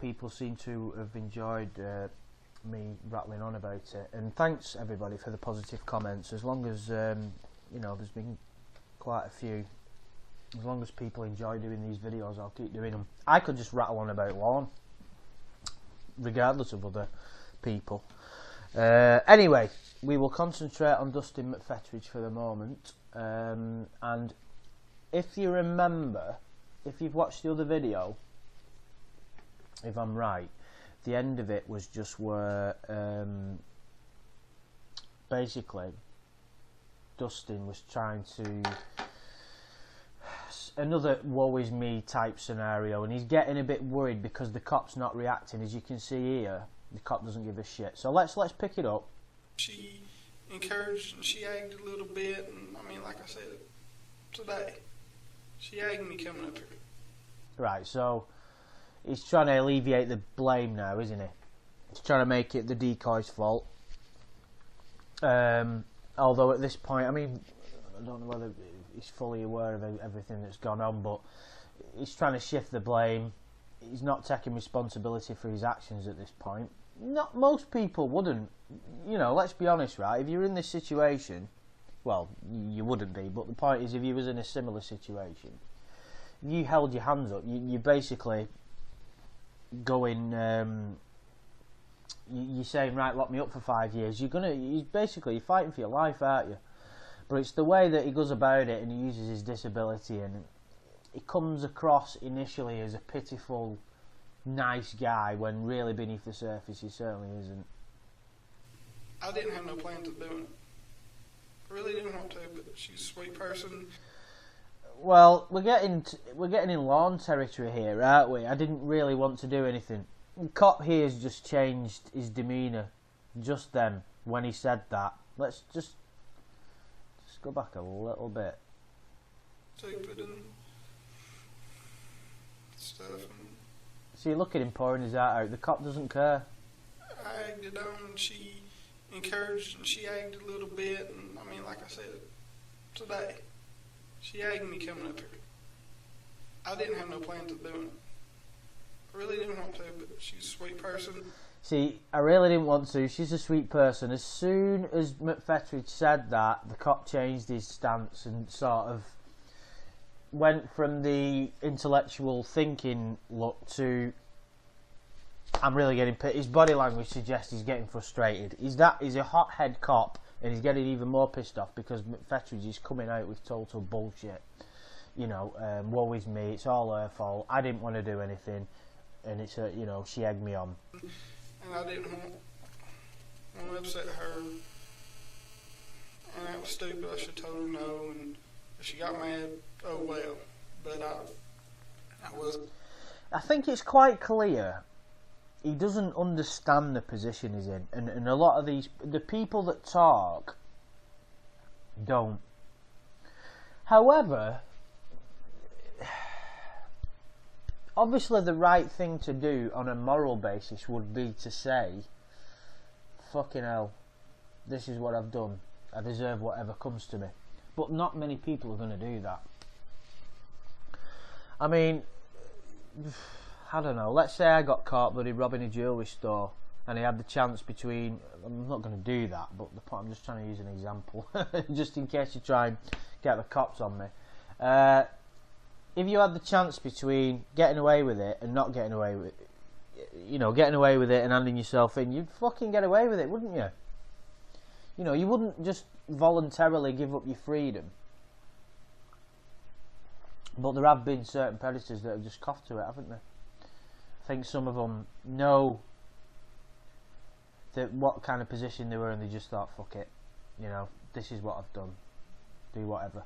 people seem to have enjoyed me rattling on about it, and thanks everybody for the positive comments. As long as you know, there's been quite a few. As long as people enjoy doing these videos, I'll keep doing them. I could just rattle on about lawn, regardless of other people. Anyway, we will concentrate on Dustin Mcphetridge for the moment. And if you remember, if you've watched the other video, if I'm right, the end of it was just where basically Dustin was trying to, another woe is me type scenario, and he's getting a bit worried because the cop's not reacting. As you can see here, the cop doesn't give a shit. So let's pick it up. She encouraged and she egged a little bit, and I mean, like I said, today she egged me coming up here. Right, so he's trying to alleviate the blame now, isn't he? He's trying to make it the decoy's fault. Although at this point, I mean, I don't know whether he's fully aware of everything that's gone on, but he's trying to shift the blame. He's not taking responsibility for his actions at this point. Not most people wouldn't. You know, let's be honest, right? If you're in this situation, well, you wouldn't be, but the point is, if you was in a similar situation, if you held your hands up, you basically going, you're saying, right, lock me up for 5 years. You're fighting for your life, aren't you? But it's the way that he goes about it, and he uses his disability, and it comes across initially as a pitiful, nice guy, when really beneath the surface he certainly isn't. I didn't have no plans of doing it. I really didn't want to, but she's a sweet person. Well, we're getting in lawn territory here, aren't we? I didn't really want to do anything. The cop here's just changed his demeanour just then when he said that. Let's just go back a little bit. Stupid and stuff. So you look at him pouring his heart out. The cop doesn't care. I egged it on, and she encouraged and she egged a little bit, and I mean, like I said, today she egged me coming up here. I didn't have no plans of doing it. I really didn't want to, but she's a sweet person. See, I really didn't want to. She's a sweet person. As soon as Mcphetridge said that, the cop changed his stance and sort of went from the intellectual thinking look to, I'm really getting pissed. His body language suggests he's getting frustrated. He's a hothead cop, and he's getting even more pissed off because Mcphetridge is coming out with total bullshit. You know, woe is me, it's all her fault, I didn't want to do anything, and it's you know, she egged me on. And I didn't want to upset her, and that was stupid. I should have told her no, and if she got mad, oh well, but I wasn't. I think it's quite clear he doesn't understand the position he's in, and a lot of the people that talk don't. However, obviously the right thing to do on a moral basis would be to say, fucking hell, this is what I've done, I deserve whatever comes to me. But not many people are going to do that. I mean, I don't know, let's say I got caught bloody robbing a jewellery store, and I had the chance between, I'm not going to do that, but I'm just trying to use an example, just in case you try and get the cops on me. If you had the chance between getting away with it and not getting away with it, you know, getting away with it and handing yourself in, you'd fucking get away with it, wouldn't you? You know, you wouldn't just voluntarily give up your freedom. But there have been certain predators that have just coughed to it, haven't they? I think some of them know that what kind of position they were, and they just thought, fuck it, you know, this is what I've done, do whatever.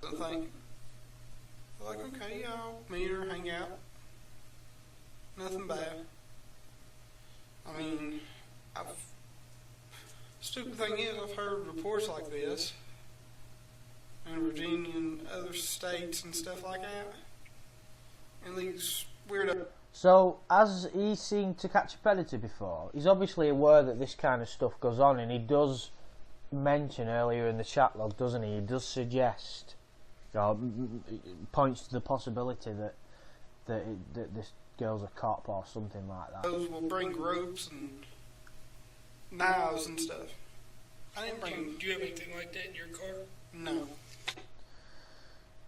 Like, okay, I'll meet her, hang out. Nothing bad. I mean, stupid thing is, I've heard reports like this in Virginia and other states and stuff like that. And these weirdo. So, as he's seen To Catch a Predator before, he's obviously aware that this kind of stuff goes on, and he does mention earlier in the chat log, doesn't he? He does suggest, points to the possibility that this girl's a cop or something like that. Those will bring ropes and knives and stuff. I didn't bring. Do you have anything like that in your car? No.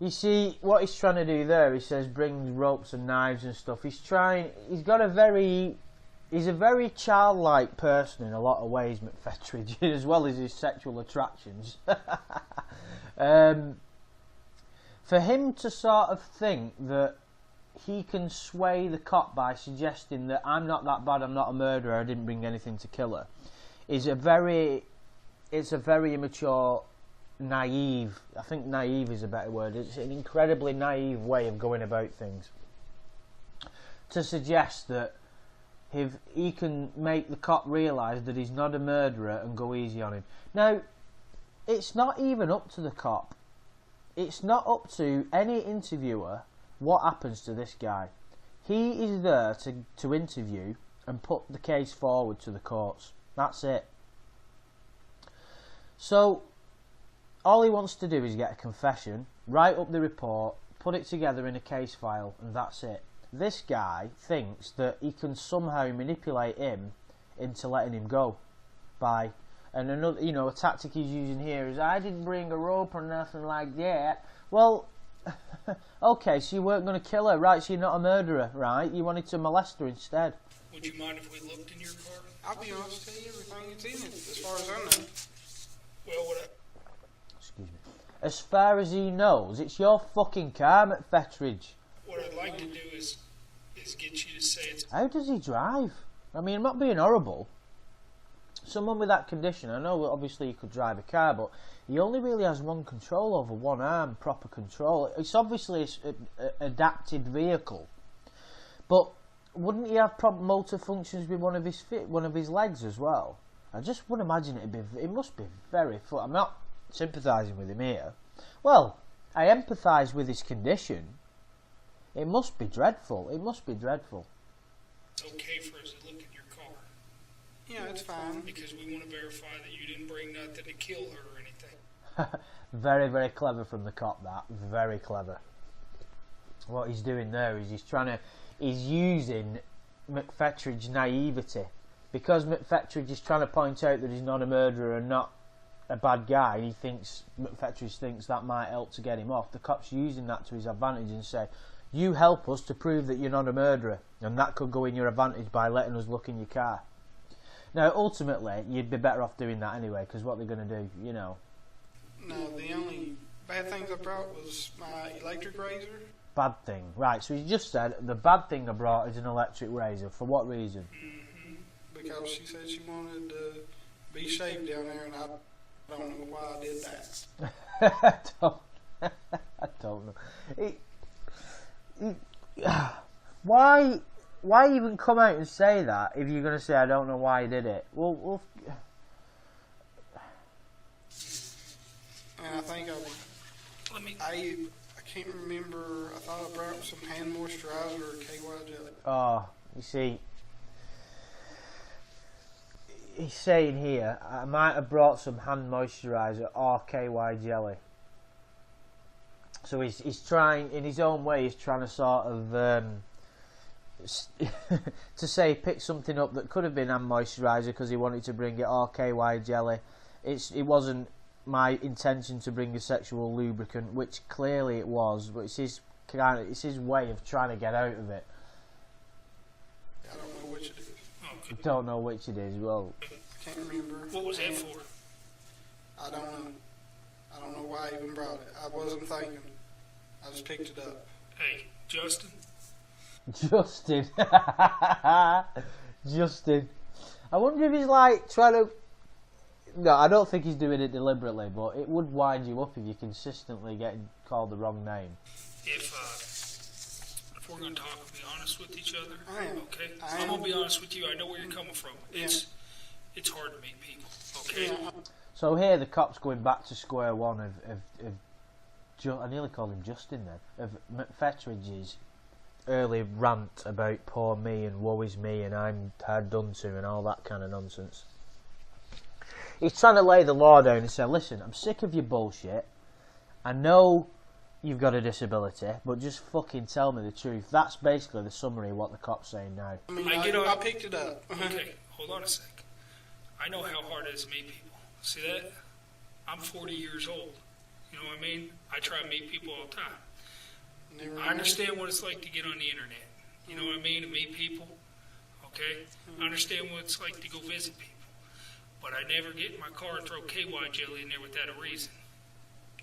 You see, what he's trying to do there, he says bring ropes and knives and stuff. He's a very childlike person in a lot of ways, Mcphetridge, as well as his sexual attractions. For him to sort of think that he can sway the cop by suggesting that I'm not that bad, I'm not a murderer, I didn't bring anything to kill her, it's a very immature, naive, I think naive is a better word, it's an incredibly naive way of going about things. To suggest that if he can make the cop realise that he's not a murderer and go easy on him. Now, it's not even up to the cop. It's not up to any interviewer what happens to this guy. He is there to interview and put the case forward to the courts. That's it. So, all he wants to do is get a confession, write up the report, put it together in a case file, and that's it. This guy thinks that he can somehow manipulate him into letting him go by, and another, a tactic he's using here is, I didn't bring a rope or nothing like that. Well, okay, so you weren't going to kill her, right? So you're not a murderer, right? You wanted to molest her instead. Would you mind if we looked in your car? I'll be honest, tell you everything that's in it, as far as I know. Well, Excuse me. As far as he knows, it's your fucking car, Mcphetridge. What I'd like to do is get you to say it's... How does he drive? I mean, I'm not being horrible. Someone with that condition, I know obviously he could drive a car, but he only really has one control over one arm, proper control. It's obviously an adapted vehicle. But wouldn't he have motor functions with one of his legs as well? I just would imagine it must be very fun. I'm not sympathising with him here. Well, I empathise with his condition. It must be dreadful. It must be dreadful. It's okay for us to look in your car. Yeah, it's fine. Because we want to verify that you didn't bring nothing to kill her or anything. Very, very clever from the cop, that. Very clever. What he's doing there is he's using Mcphetridge's naivety. Because Mcphetridge is trying to point out that he's not a murderer and not a bad guy, Mcphetridge thinks that might help to get him off. The cop's using that to his advantage and say, you help us to prove that you're not a murderer, and that could go in your advantage by letting us look in your car. Now, ultimately, you'd be better off doing that anyway, because what they're going to do, No, the only bad things I brought was my electric razor. Bad thing. Right, so he just said, the bad thing I brought is an electric razor. For what reason? Because she said she wanted to be shaved down there, and I don't know why I did that. I don't know. Why even come out and say that if you're going to say I don't know why he did it? Well and I think I can't remember. I thought I brought some hand moisturizer or KY jelly. Oh, you see, he's saying here I might have brought some hand moisturizer or KY jelly. So he's trying, in his own way, he's trying to sort of to say pick something up that could have been hand moisturiser because he wanted to bring it, or KY jelly. It wasn't my intention to bring a sexual lubricant, which clearly it was, but it's his way of trying to get out of it. I don't know which it is. You don't know which it is. Well, I can't remember. What was that for? I don't know. I don't know why I even brought it. I wasn't thinking. I just picked it up. Hey, Justin. Justin. I wonder if he's like trying to... No, I don't think he's doing it deliberately, but it would wind you up if you're consistently getting called the wrong name. If we're going to talk and be honest with each other, I am. okay? I'm going to be honest with you. I know where you're coming from. It's hard to meet people, okay? Yeah. So here the cop's going back to square one of I nearly called him Justin then, of Mcphetridge's early rant about poor me and woe is me and I'm hard done to and all that kind of nonsense. He's trying to lay the law down and say, listen, I'm sick of your bullshit. I know you've got a disability, but just fucking tell me the truth. That's basically the summary of what the cop's saying now. I mean, I picked it up. Okay, hold on a sec. I know how hard it is to meet people. See that? I'm 40 years old. You know what I mean? I try to meet people all the time. I understand what it's like to get on the internet. You know what I mean? To meet people. Okay? I understand what it's like to go visit people. But I never get in my car and throw KY jelly in there without a reason.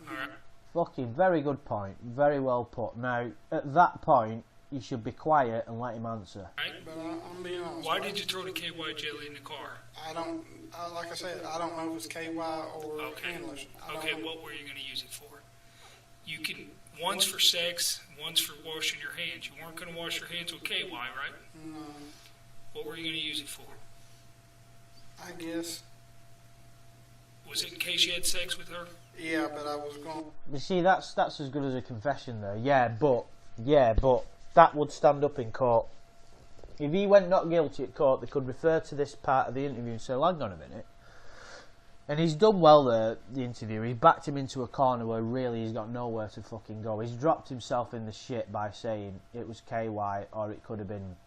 Alright? Fucking very good point. Very well put. Now, at that point, you should be quiet and let him answer. Right? But I'm being honest. Why did you throw the KY jelly in the car? Like I said, I don't know if it's KY or hand lotion. Okay, what were you going to use it for? You can, one's for sex, one's for washing your hands. You weren't going to wash your hands with KY, right? No. What were you going to use it for? I guess. Was it in case you had sex with her? Yeah, but I was going. You see, that's as good as a confession there. Yeah, but that would stand up in court. If he went not guilty at court, they could refer to this part of the interview and say, well, hang on a minute. And he's done well there, the interview. He's backed him into a corner where really he's got nowhere to fucking go. He's dropped himself in the shit by saying it was KY or it could have been.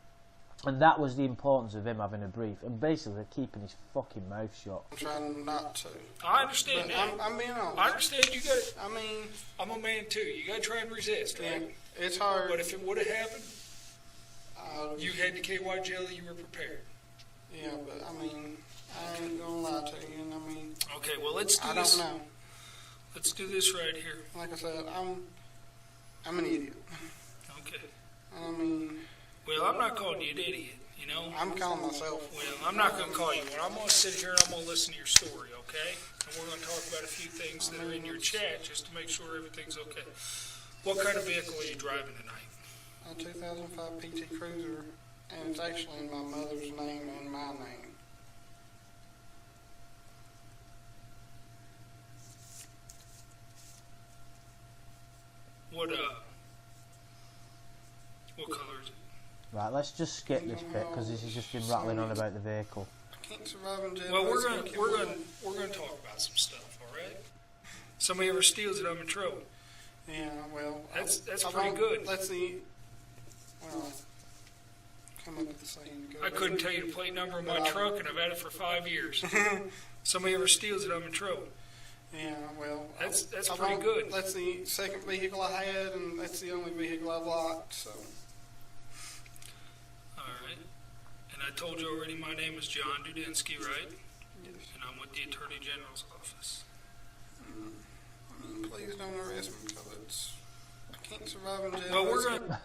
And that was the importance of him having a brief and basically keeping his fucking mouth shut. I'm trying not to. I understand that. I'm being honest. I understand you got it. I mean, I'm a man too. You got to try and resist, right? Yeah, it's hard. But if it would have happened, you had the KY jelly, you were prepared. Yeah, but I mean, I ain't gonna lie to you. And I mean, okay, well let's do this. I don't know. Let's do this right here. Like I said, I'm an idiot. Okay. I mean. Well, I'm not calling you an idiot, you know? I'm calling myself. Well, I'm not going to call you one. I'm going to sit here and I'm going to listen to your story, okay? And we're going to talk about a few things that are in your chat just to make sure everything's okay. What kind of vehicle are you driving tonight? A 2005 PT Cruiser, and it's actually in my mother's name and my name. What color is it? Right, let's just skip this bit because this is just him rattling on about the vehicle. I can't survive in jail. Well, we're going to talk about some stuff, all right? Somebody ever steals it, I'm in trouble. Yeah, well, that's pretty good. Let's see. Well, come up with the saying. I couldn't tell you the plate number of my truck, and I've had it for 5 years. Somebody ever steals it, I'm in trouble. Yeah, well, that's pretty good. That's the second vehicle I had, and that's the only vehicle I've locked. So. All right. And I told you already, my name is John Dudinsky, right? Yes. And I'm with the Attorney General's office. Please don't arrest me because I can't survive in jail. Well, we're going.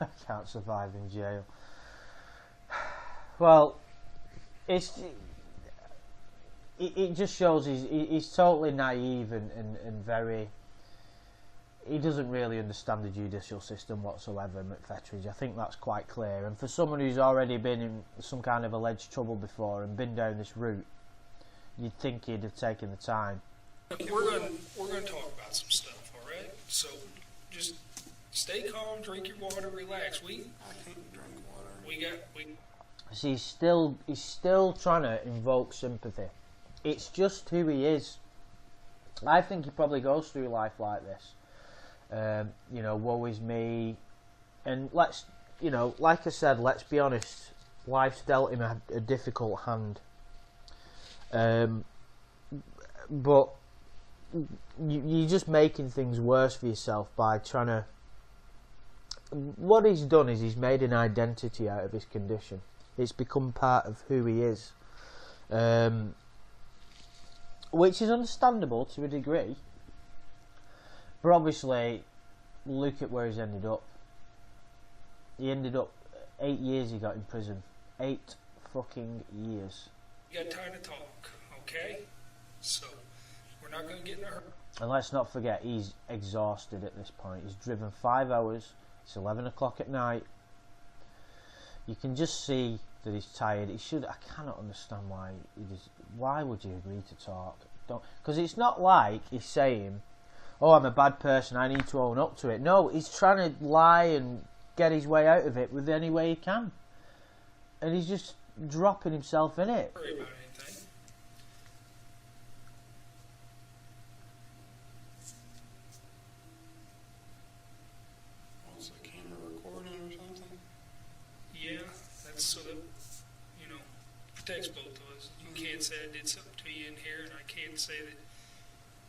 I can't survive in jail. Well, it just shows he's totally naive and very. He doesn't really understand the judicial system whatsoever, Mcphetridge. I think that's quite clear. And for someone who's already been in some kind of alleged trouble before and been down this route, you'd think he'd have taken the time. We're going to talk about some stuff, all right? So just stay calm, drink your water, relax. I can't drink water. See, he's still trying to invoke sympathy. It's just who he is. I think he probably goes through life like this. Woe is me. And like I said, let's be honest, life's dealt him a difficult hand. But you're just making things worse for yourself by trying to. What he's done is he's made an identity out of his condition. It's become part of who he is, which is understandable to a degree. But obviously, look at where he's ended up. He ended up 8 years. He got in prison. 8 fucking years. You got time to talk, okay? So we're not going to get in a hurry. And let's not forget, he's exhausted at this point. He's driven 5 hours. It's 11 o'clock at night. You can just see that he's tired. I cannot understand why why would you agree to talk? Because it's not like he's saying, oh, I'm a bad person, I need to own up to it. No, he's trying to lie and get his way out of it with any way he can. And he's just dropping himself in it. Worry about anything. protects both of us. You can't say I did something to you in here, and I can't say that,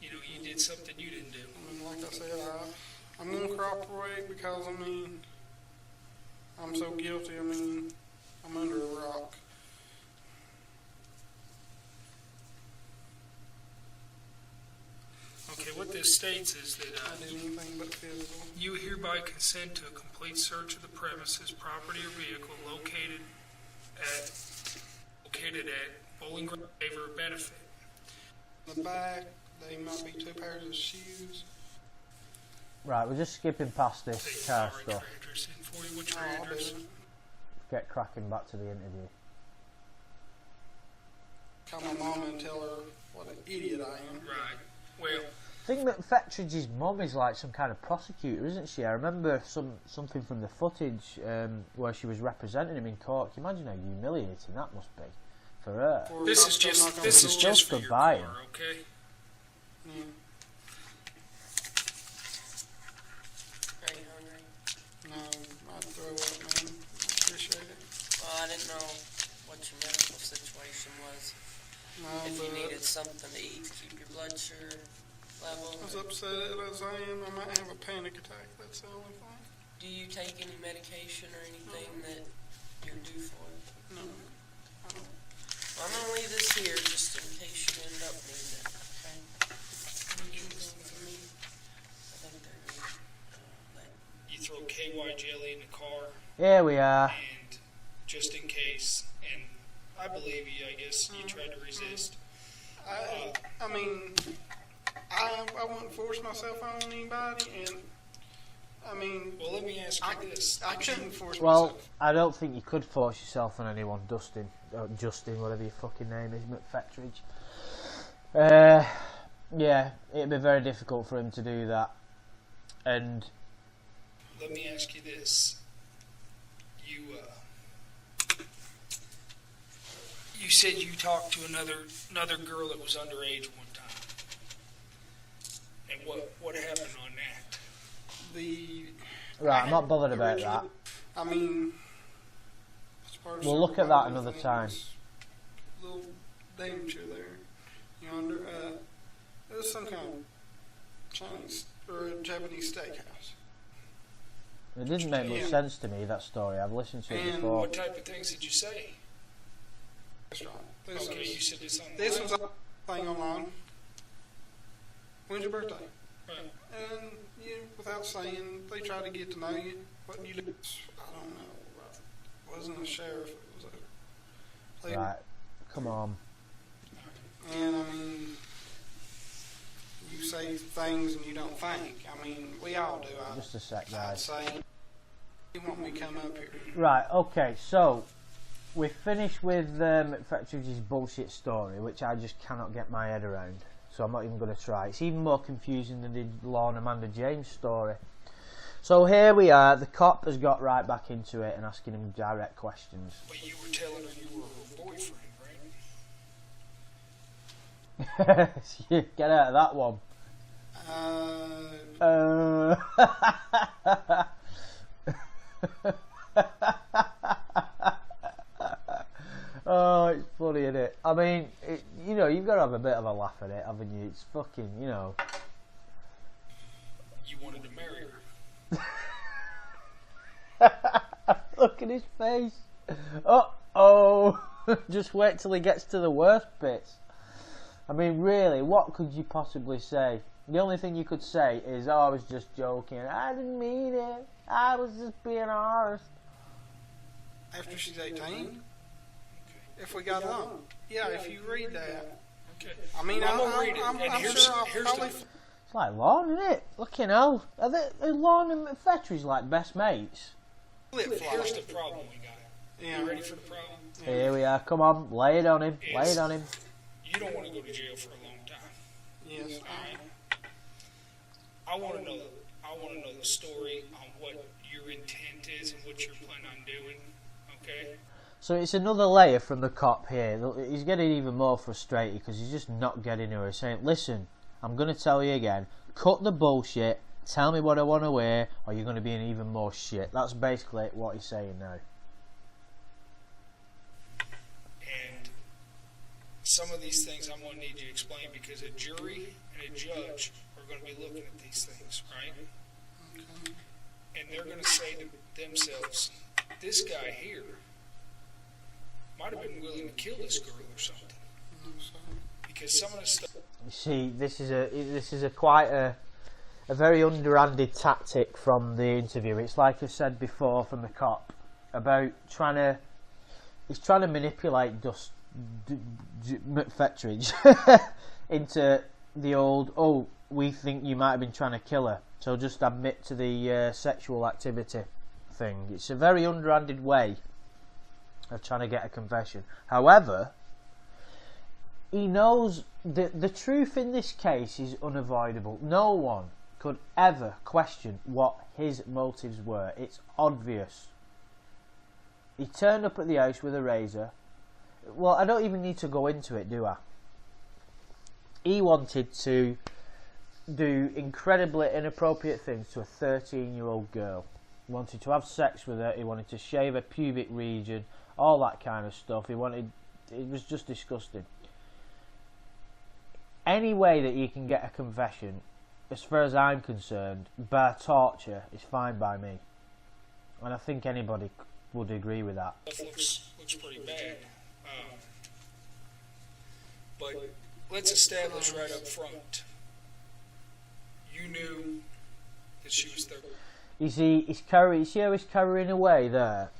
you know, you did something you didn't do. I mean, like I said, I'm going to cooperate because, I mean, I'm so guilty. I mean, I'm under a rock. Okay, what this states is that I did anything but physical. you hereby consent to a complete search of the premises, property, or vehicle located at Bowling Green favor or benefit. In the back, they might be 2 pairs of shoes. Right, we're just skipping past this Say, car sorry, stuff. your address in for you. What's your I'll do address? it. Get cracking back to the interview. Call my mom and tell her what an idiot I am. Right. Well, I think Mcphetridge's mum is like some kind of prosecutor, isn't she? I remember something from the footage where she was representing him in court. Can you imagine how humiliating that must be for her? this is just for your goodbye. car, okay? Yeah. Are you hungry? No, I'd throw up, man. I appreciate it. Well, I didn't know what your medical situation was. No, If you but needed something to eat to keep your blood sugar level. as upset as I am, I might have a panic attack. That's the only thing. Do you take any medication or anything that you're due for? No. I don't. Well, I'm going to leave this here just in case you end up needing it, okay? Need anything from me? I think they're good. You throw KY jelly in the car, Here we are. and just in case, and I believe you, I guess you tried to resist. I mean, I wouldn't force myself on anybody, and I mean, Well, let me ask you this. I couldn't force Well, myself. I don't think you could force yourself on anyone, Dustin. Justin, whatever your fucking name is, Mcphetridge. Yeah, it'd be very difficult for him to do that. And Let me ask you this. You said you talked to another girl that was underage one time. And what happened on that? right, I'm not bothered about that. I mean, as far as We'll look at that another thing, time. this little danger there, yonder. It was some kind of Chinese or Japanese steakhouse. It didn't make much Yeah. sense to me, that story. I've listened to it And before. What type of things did you say? Restaurant. This Okay, was- you said this online. This was a thing online. When's your birthday? Right. And you, without saying, they try to get to know you. What you do? I don't know. It wasn't a sheriff. It was a lady. Right, come on. And I mean, you say things and you don't think. I mean, we all do. Just a sec, I'd guys. say, you want me to come up here? Right, okay, so we've finished with Mcphetridge's bullshit story, which I just cannot get my head around. So I'm not even going to try. It's even more confusing than the Lorne Amanda James story. So here we are. The cop has got right back into it and asking him direct questions. But you were telling her you were her boyfriend, right? Get out of that one. Oh, it's funny, isn't it? I mean, you know, you've got to have a bit of a laugh at it, haven't you? It's fucking, you know. You wanted to marry her. Look at his face. Oh, just wait till he gets to the worst bits. I mean, really, what could you possibly say? The only thing you could say is, oh, I was just joking. I didn't mean it. I was just being honest. After she's 18, if we got along. Yeah, if you read that. Okay. I mean, I'm gonna read it. I'm And sure I'll here's probably. It's like Lorne, isn't it? Looking hell. Are Lorne and Mcphetridge like best mates? Here's the problem we got. Yeah. You ready for the problem? Here we are. Come on, lay it on him. Lay it on him. You don't want to go to jail for a long time. Yes. I want to know. I want to know the story on what your intent is and what you're planning on doing. Okay. So it's another layer from the cop here. He's getting even more frustrated because he's just not getting her. He's saying, listen, I'm going to tell you again, cut the bullshit, tell me what I want to wear, or you're going to be in even more shit. That's basically what he's saying now. And some of these things I'm going to need you to explain, because a jury and a judge are going to be looking at these things, right? Okay. And they're going to say to themselves, this guy here might have been willing to kill this girl or something. No, sir. Because some of the stuff... You see, this is a quite a very underhanded tactic from the interview. It's like I said before from the cop about he's trying to manipulate Dustin Mcphetridge into the old, oh, we think you might have been trying to kill her, so just admit to the sexual activity thing. It's a very underhanded way of trying to get a confession. However, he knows the truth in this case is unavoidable. No one could ever question what his motives were. It's obvious. He turned up at the house with a razor. Well, I don't even need to go into it, do I? He wanted to do incredibly inappropriate things to a 13-year-old girl. He wanted to have sex with her. He wanted to shave her pubic region, all that kind of stuff. It was just disgusting. Any way that you can get a confession, as far as I'm concerned, by torture, is fine by me. And I think anybody would agree with that. Looks pretty bad. But let's establish right up front, you knew that she was 13. You see how he's carrying away there?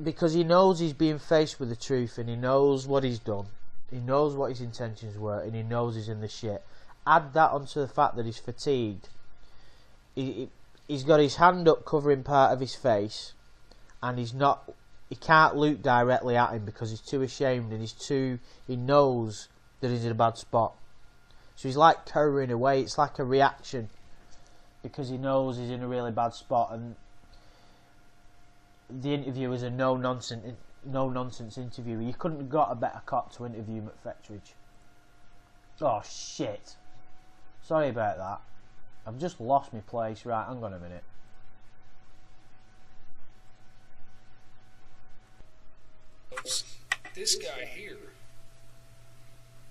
Because he knows he's being faced with the truth, and he knows what he's done. He knows what his intentions were, and he knows he's in the shit. Add that onto the fact that he's fatigued. He's got his hand up covering part of his face, and he can't look directly at him because he's too ashamed, and he knows that he's in a bad spot. So he's like cowering away. It's like a reaction because he knows he's in a really bad spot, and the interview is a no nonsense interview. You couldn't have got a better cop to interview Mcphetridge. Oh shit! Sorry about that. I've just lost my place. Right, hang on a minute. This guy here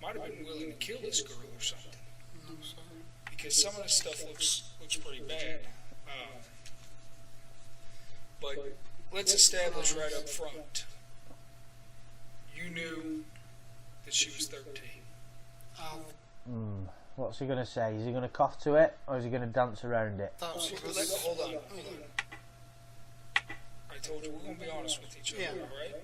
might have been willing to kill this girl or something. No, sir. Because some of the stuff looks pretty bad. But let's establish right up front, you knew that she was 13. What's he going to say? Is he going to cough to it, or is he going to dance around it? Hold on. I told you we're going to be honest with each other, alright?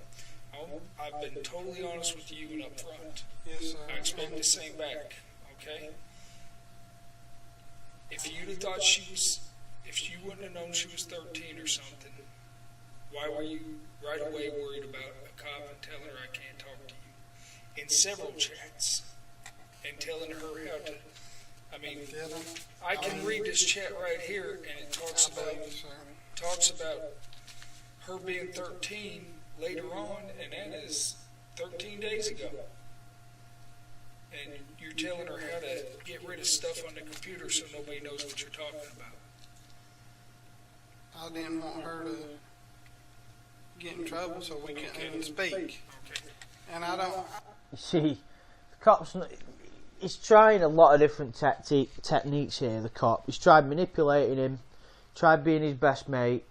I've been totally honest with you and up front. Yes, sir. I expect the same back, okay? If you'd have thought if you wouldn't have known she was 13 or something, why were you right away worried about a cop and telling her I can't talk to you? In several chats, and telling her how to, I can read this chat right here, and it talks about her being 13 later on, and that is 13 days ago. And you're telling her how to get rid of stuff on the computer so nobody knows what you're talking about. I didn't want her to get in trouble, so we couldn't even speak. Okay. And I don't. You see, the cop's he's trying a lot of different techniques here. The cop, he's tried manipulating him, tried being his best mate,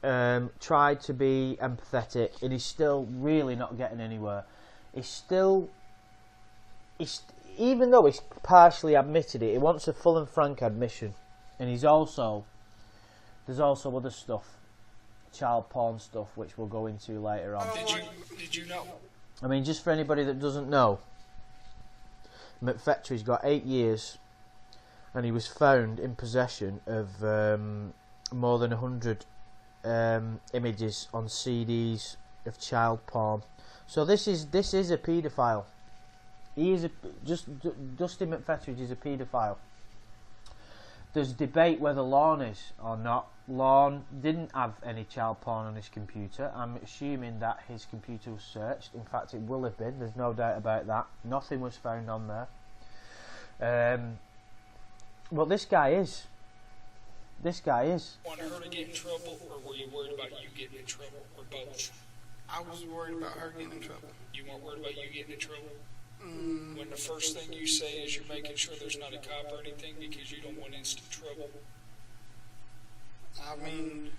tried to be empathetic, and he's still really not getting anywhere. Even though he's partially admitted it, he wants a full and frank admission, and there's also other stuff, child porn stuff, which we'll go into later on. Did you know? I mean, just for anybody that doesn't know, Mcphetridge got 8 years, and he was found in possession of more than 100 images on CDs of child porn. So this is a paedophile. Dustin Mcphetridge is a paedophile. There's debate whether Lorne is or not. Lorne didn't have any child porn on his computer. I'm assuming that his computer was searched. In fact, it will have been. There's no doubt about that. Nothing was found on there. But this guy is. Want her to get in trouble, or were you worried about you getting in trouble, or both? I was worried about her getting in trouble. You weren't worried about you getting in trouble? When the first thing you say is you're making sure there's not a cop or anything because you don't want instant trouble. I mean,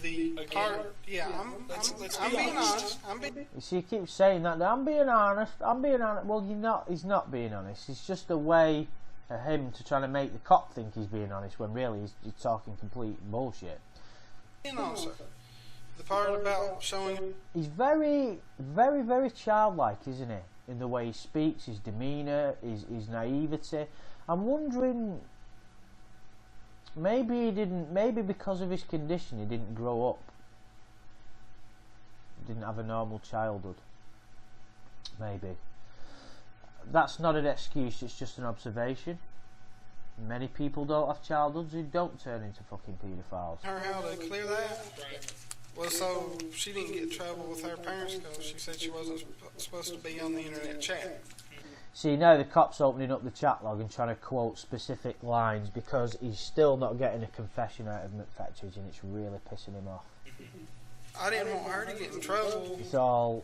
the part, yeah, let's I'm be being honest. honest. You see, he keeps saying that. I'm being honest. I'm being honest. Well, you're not. He's not being honest. It's just a way of him to try to make the cop think he's being honest when really he's talking complete bullshit. being honest, sir. The part about showing. He's very, very, very childlike, isn't he? In the way he speaks, his demeanour, his naivety. I'm wondering, maybe he didn't. Maybe because of his condition, he didn't grow up. Didn't have a normal childhood. Maybe. That's not an excuse. It's just an observation. Many people don't have childhoods who don't turn into fucking paedophiles. Her how to clear that? Right. Well, so she didn't get in trouble with her parents because she said she wasn't supposed to be on the internet chat. See, now the cop's opening up the chat log and trying to quote specific lines because he's still not getting a confession out of Mcphetridge, and it's really pissing him off. I didn't want her to get in trouble. It's all,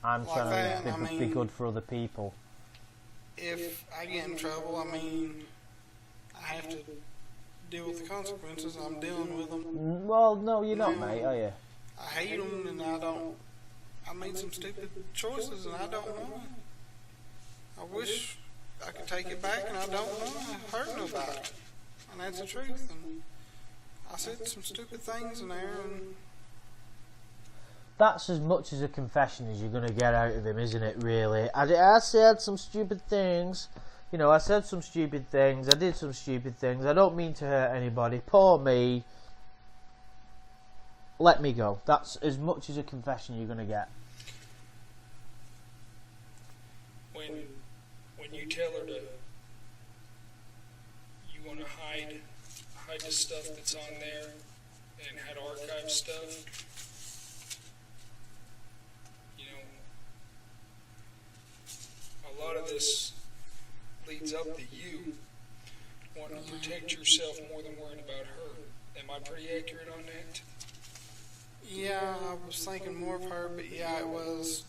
I'm Like trying that, to I be mean- good for other people. If I get in trouble, I mean, I have to deal with the consequences. I'm dealing with them. Well, no, you're not, mate, are you? I hate them, and I don't. I made some stupid choices, and I don't want to. I wish I could take it back, and I don't want to hurt nobody. And that's the truth. And I said some stupid things in there, and That's as much as a confession as you're going to get out of him, isn't it, really? I said some stupid things. You know, I said some stupid things. I did some stupid things. I don't mean to hurt anybody. Poor me. Let me go. That's as much as a confession you're going to get. When you tell her to, you want to hide the stuff that's on there and had archive stuff. You know, a lot of this leads up to you wanting to protect yourself more than worrying about her. Am I pretty accurate on that? yeah, I was thinking more of her, but yeah, it was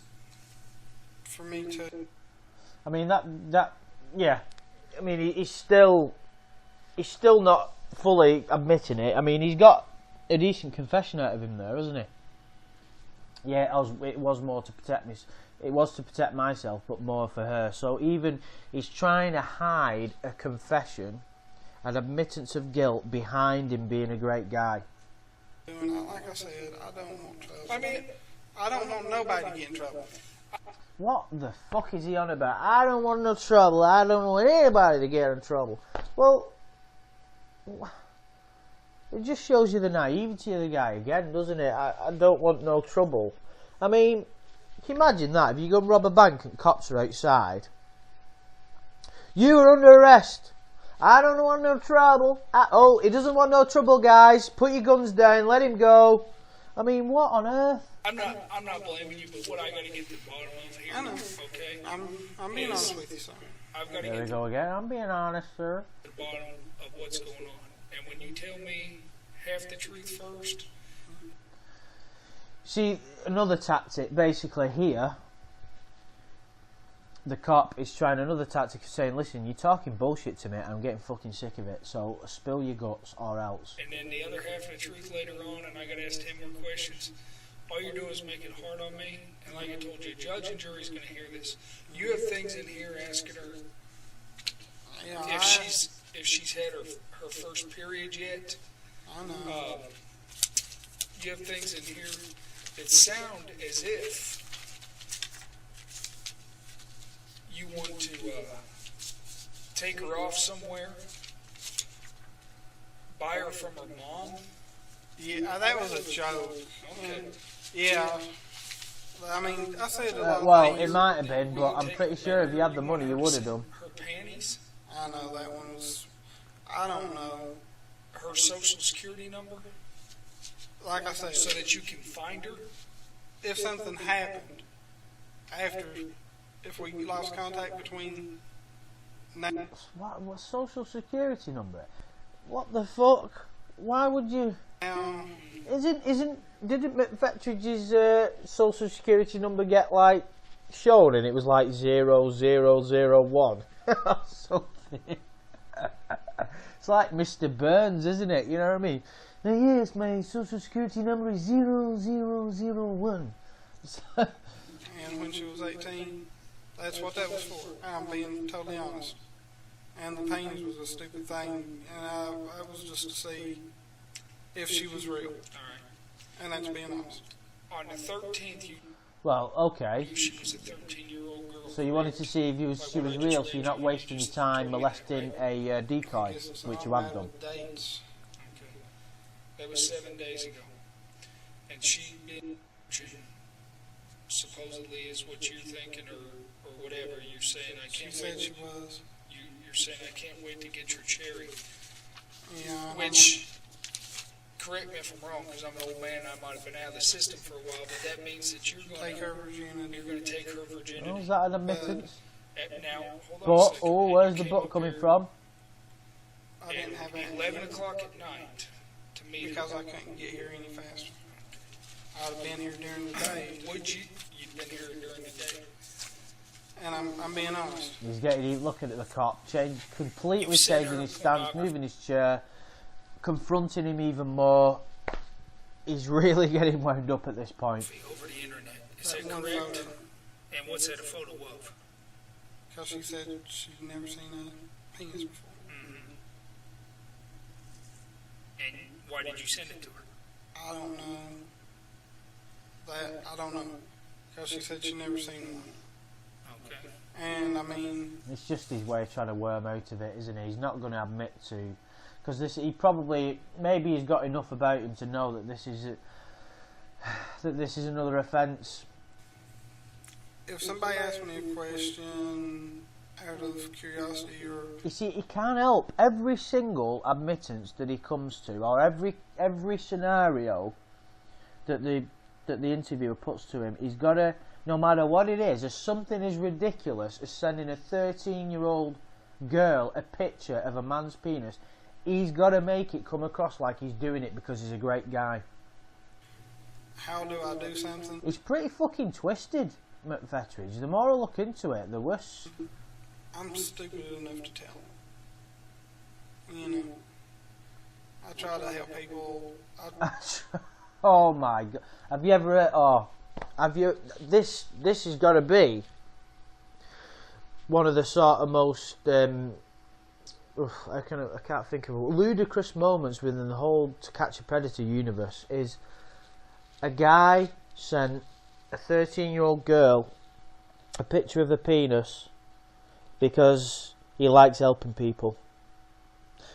for me to. I mean, yeah. I mean, he's still not fully admitting it. I mean, he's got a decent confession out of him there, hasn't he? Yeah, it was more to protect me. It was to protect myself, but more for her. So even he's trying to hide a confession, an admittance of guilt behind him being a great guy. Like I said, I don't want trouble. I mean, I don't want nobody to get in trouble. What the fuck is he on about? I don't want no trouble. I don't want anybody to get in trouble. Well, it just shows you the naivety of the guy again, doesn't it? I don't want no trouble. I mean, can you imagine that? If you go and rob a bank and cops are outside. You are under arrest. I don't want no trouble. Oh, he doesn't want no trouble, guys. Put your guns down. Let him go. I mean, what on earth? I'm not blaming you, but what I got to get to the bottom of here, I know. okay? I'm being honest with you, sir. I've got to There get we to go again. I'm being honest, sir. the bottom of what's going on. And when you tell me half the truth first, See, another tactic, basically here, the cop is trying another tactic of saying, listen, you're talking bullshit to me, I'm getting fucking sick of it, so spill your guts or else. and then the other half of the truth later on, and I got to ask 10 more questions. All you're doing is make it hard on me. And like I told you, judge and jury's going to hear this. You have things in here asking her Yeah, if she's had her first period yet. I know. You have things in here that sound as if you want to take her off somewhere, buy her from her mom. Yeah, that was a joke. Okay. Yeah. I mean, I said a lot of Well, things. it might have been, but I'm pretty sure if you had the money, you would have done. Her panties, I know that one was. I don't know. her social security number, Like I said, so that you can find her. if something happened after, if we lost contact between now, What social security number? What the fuck? Why would you? Didn't Mcphetridge's social security number get like shown and it was like 0001 or something. It's like Mr. Burns, isn't it? You know what I mean? Yes, my social security number is 0001. And when she was 18, that's what that was for. I'm being totally honest. And the penis was a stupid thing, and I was just to see if she was real. All right. And that's being honest. On the 13th, Well, okay. she was a 13-year-old girl. So you wanted to see if she was real, so you're not wasting your time molesting a decoy, which you have done. Dates. Okay. That was 7 days ago. And she'd been supposedly is what you're thinking or whatever. You're saying I She can't said wait. she was. You're saying I can't wait to get your cherry. Yeah. Which, correct me if I'm wrong, because I'm an old man and I might have been out of the system for a while, but that means that you're going Take her virginity. you're going to take her virginity. Oh, is that an admittance? Now, hold on a But, second. oh, And where's you the came book up coming here from? I didn't have at any 11 o'clock at night to meet because I couldn't get here any faster. I'd have been here during the day, You'd been here during the day. and I'm being honest. He's looking at the cop, completely You've seen changing her his stance, pornography. moving his chair, confronting him even more. He's really getting wound up at this point. Over the internet. Is That that one correct? photo. And what's that a photo of? Because she said she'd never seen a penis before. Mm-hmm. And why did you send it to her? I don't know. I don't know. Because she said she'd never seen one. Okay. And I mean, It's just his way of trying to worm out of it, isn't he? He's not going to admit to, because maybe he's got enough about him to know that this is another offence. if somebody asks me a question out of curiosity or You see, he can't help every single admittance that he comes to, or every scenario that the interviewer puts to him. He's got to, no matter what it is, as something as ridiculous as sending a 13-year-old girl a picture of a man's penis, he's got to make it come across like he's doing it because he's a great guy. how do I do something? It's pretty fucking twisted, Mcphetridge. The more I look into it, the worse. I'm stupid enough to tell. You know, I try to help people. Oh my god! Have you ever? Have you? This has got to be one of the sort of most I can't think of it. Ludicrous moments within the whole To Catch a Predator universe is a guy sent a 13-year-old girl a picture of a penis because he likes helping people.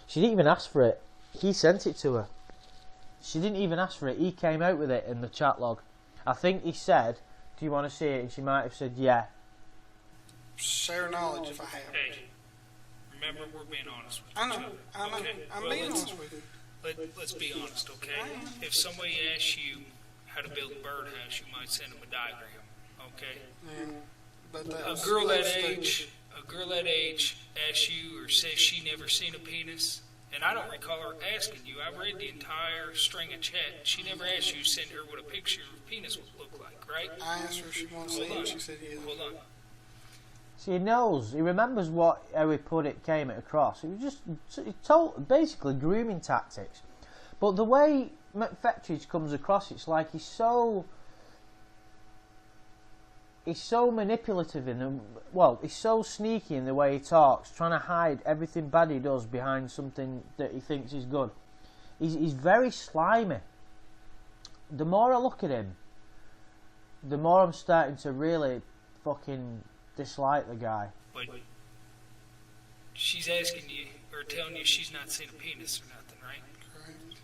She didn't even ask for it. He sent it to her. She didn't even ask for it. He came out with it in the chat log. I think he said, "Do you want to see it?" And she might have said, "Yeah." Share knowledge if I have. Hey, remember we're being honest with I each know. other. I know. Okay? I'm Well, being let's- honest with you. Let's be honest, okay? I am. If somebody asks you how to build a birdhouse, you might send them a diagram, okay? Yeah. But that A was girl that stupid. age asks you or says she never seen a penis, and I don't recall her asking you. I've read the entire string of chat. She never asked you to send her what a picture of a penis would look like, right? I asked her if she wanted to see Hold on. it. She said yes. Hold on. So he knows. He remembers how he put it, came it across. It was just basically grooming tactics. But the way Mcphetridge comes across, it's like he's so manipulative he's so sneaky in the way he talks, trying to hide everything bad he does behind something that he thinks is good. He's very slimy. The more I look at him, the more I'm starting to really fucking dislike the guy. But she's asking you or telling you she's not seen a penis or nothing, right? Correct.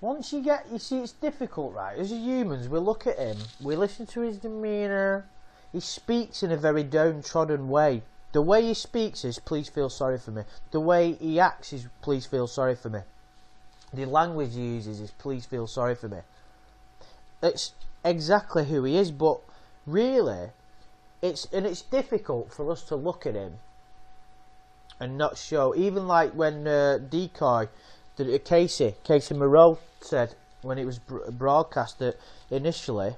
Once you see, it's difficult, right? As humans, we look at him, we listen to his demeanour. He speaks in a very downtrodden way. The way he speaks is, "Please feel sorry for me." The way he acts is, "Please feel sorry for me." The language he uses is, "Please feel sorry for me." It's exactly who he is, but really, it's difficult for us to look at him and not show. Even like when Decoy, Casey Moreau said when it was broadcast that initially,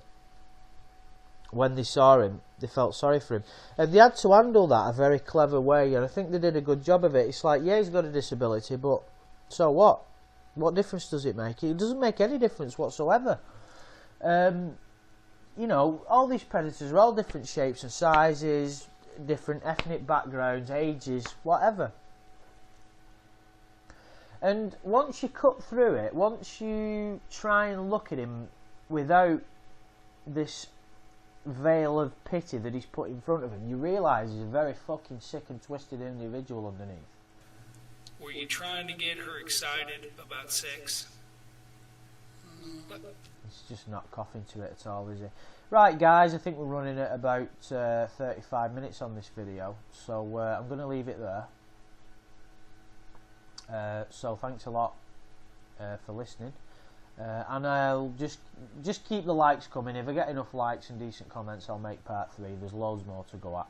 when they saw him, they felt sorry for him. And they had to handle that a very clever way, and I think they did a good job of it. It's like, yeah, he's got a disability, but so what? What difference does it make? It doesn't make any difference whatsoever. You know, all these predators are all different shapes and sizes, different ethnic backgrounds, ages, whatever. And once you cut through it, once you try and look at him without this veil of pity that he's put in front of him, you realise he's a very fucking sick and twisted individual underneath. Were you trying to get her excited about sex? It's just not coughing to it at all, is it? Right, guys, I think we're running at about 35 minutes on this video, so I'm going to leave it there. So thanks a lot for listening, and I'll just keep the likes coming. If I get enough likes and decent comments, I'll make part 3. There's loads more to go at.